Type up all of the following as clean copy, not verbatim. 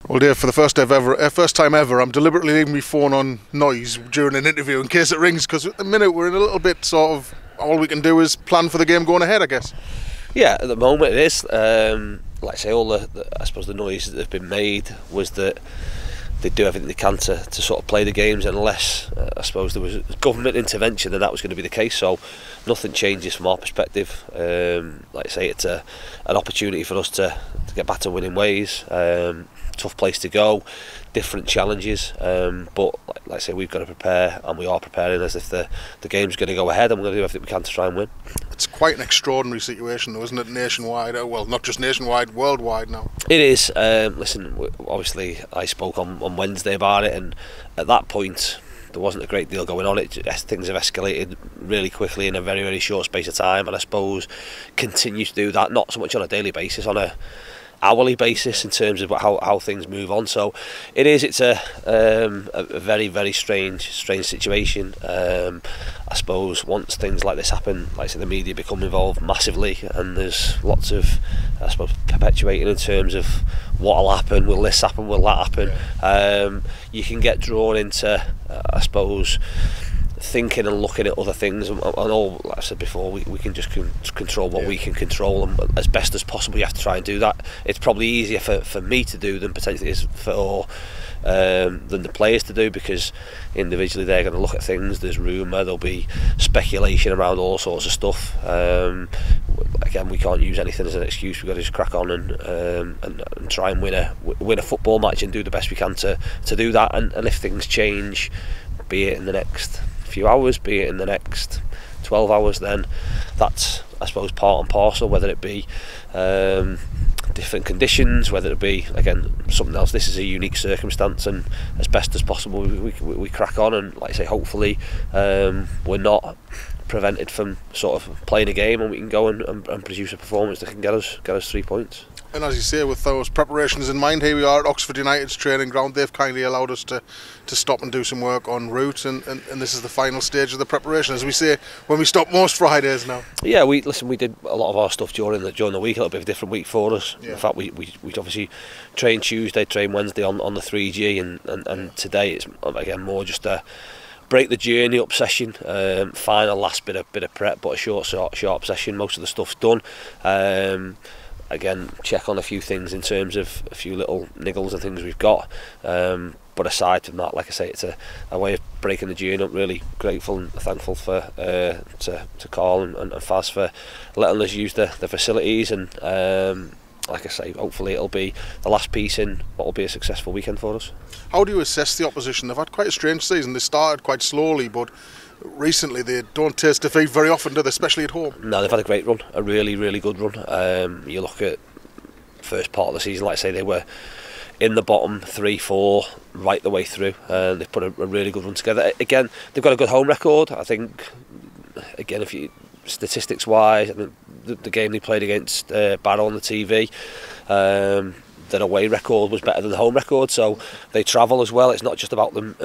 Well, Dave, for the first time ever, I'm deliberately leaving my phone on noise during an interview in case it rings, because at the minute we're in a little bit sort of, all we can do is plan for the game going ahead, I guess. Yeah, at the moment it is. Like I say, all I suppose the noise that have been made was that they do everything they can to sort of play the games, unless I suppose there was government intervention, then that was going to be the case. So nothing changes from our perspective. Like I say, it's an opportunity for us to get back to winning ways. Tough place to go, different challenges, but like I say, we've got to prepare, and we are preparing as if the game's going to go ahead, and we're going to do everything we can to try and win. It's quite an extraordinary situation though, isn't it, nationwide? Well, not just nationwide, worldwide now. It is. Listen, obviously I spoke on Wednesday about it, and at that point there wasn't a great deal going on. Things have escalated really quickly in a very, very short space of time, and I suppose continue to do that, not so much on a daily basis, on a hourly basis in terms of how things move on. So it's a very, very strange situation. I suppose once things like this happen, like I say, the media become involved massively, and there's lots of, I suppose, perpetuating in terms of what'll happen, will this happen, will that happen. You can get drawn into, I suppose, thinking and looking at other things, and all, like I said before, we can just control what we can control, and as best as possible you have to try and do that. It's probably easier for me to do than potentially is for than the players to do, because individually they're going to look at things, there's rumour, there'll be speculation around all sorts of stuff. Again, we can't use anything as an excuse. We've got to just crack on and try and win a football match and do the best we can to do that, and if things change, be it in the next few hours, be it in the next 12 hours, then that's, I suppose, part and parcel, whether it be different conditions, whether it be, again, something else. This is a unique circumstance, and as best as possible we crack on, and like I say, hopefully we're not prevented from sort of playing a game, and we can go and produce a performance that can get us 3 points. And as you say, with those preparations in mind, here we are at Oxford United's training ground. They've kindly allowed us to stop and do some work en route, and this is the final stage of the preparation, as we say when we stop most Fridays now. Yeah, we did a lot of our stuff during the week, a little bit of a different week for us. Yeah. In fact, we obviously trained Tuesday, trained Wednesday on the 3G, and today it's again more just a break the journey up session, final last bit of prep, but a sharp session. Most of the stuff's done. Again, check on a few things in terms of a few little niggles and things we've got, but aside from that, like I say, it's a way of breaking the journey up. Really grateful and thankful for to Carl and Faz for letting us use the facilities, and like I say, hopefully it'll be the last piece in what will be a successful weekend for us. How do you assess the opposition? They've had quite a strange season. They started quite slowly, but recently they don't taste defeat very often, do they, especially at home? No, they've had a great run, a really, really good run. You look at first part of the season, like I say, they were in the bottom 3-4 right the way through. They've put a really good run together. Again, they've got a good home record. I think, again, if you statistics wise, I mean, the game they played against Barrow on the TV, their away record was better than the home record, so they travel as well. It's not just about them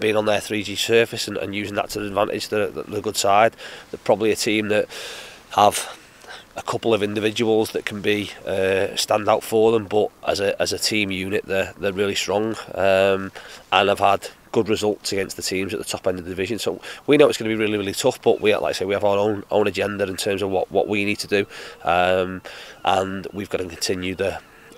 being on their 3G surface and using that to their advantage. They're a good side. They're probably a team that have a couple of individuals that can be stand out for them, but as a team unit, they're really strong, and have had good results against the teams at the top end of the division. So we know it's going to be really, really tough, but we, like I say, we have our own agenda in terms of what we need to do, and we've got to continue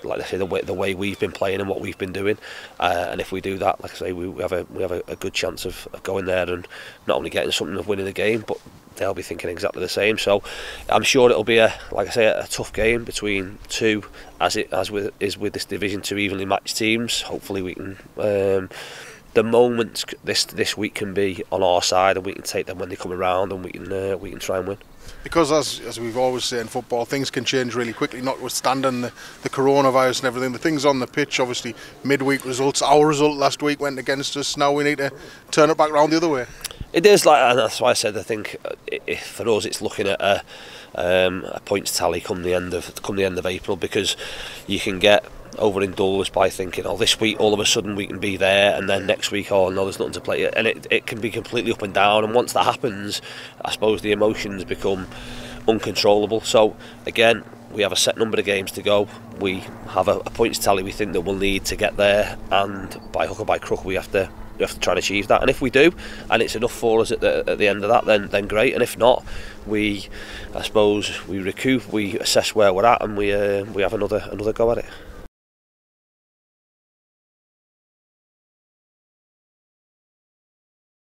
like I say, the way we've been playing and what we've been doing, and if we do that, like I say, we have a good chance of going there and not only getting something of winning the game, but they'll be thinking exactly the same. So I'm sure it'll be a tough game between two, as with this division, two evenly matched teams. Hopefully we can. The moment this week can be on our side, and we can take them when they come around, and we can try and win. Because as we've always said in football, things can change really quickly, notwithstanding the coronavirus and everything. The things on the pitch, obviously, midweek results. Our result last week went against us. Now we need to turn it back round the other way. It is, and that's why I said I think for us it's looking at a points tally come the end of April, because you can get overindulged by thinking, oh, this week all of a sudden we can be there, and then next week, oh no, there's nothing to play, and it can be completely up and down, and once that happens, I suppose the emotions become uncontrollable. So again, we have a set number of games to go. We have a points tally we think that we'll need to get there, and by hook or by crook we have to try and achieve that. And if we do, and it's enough for us at the end of that, then great. And if not, I suppose we recoup, we assess where we're at, and we have another go at it.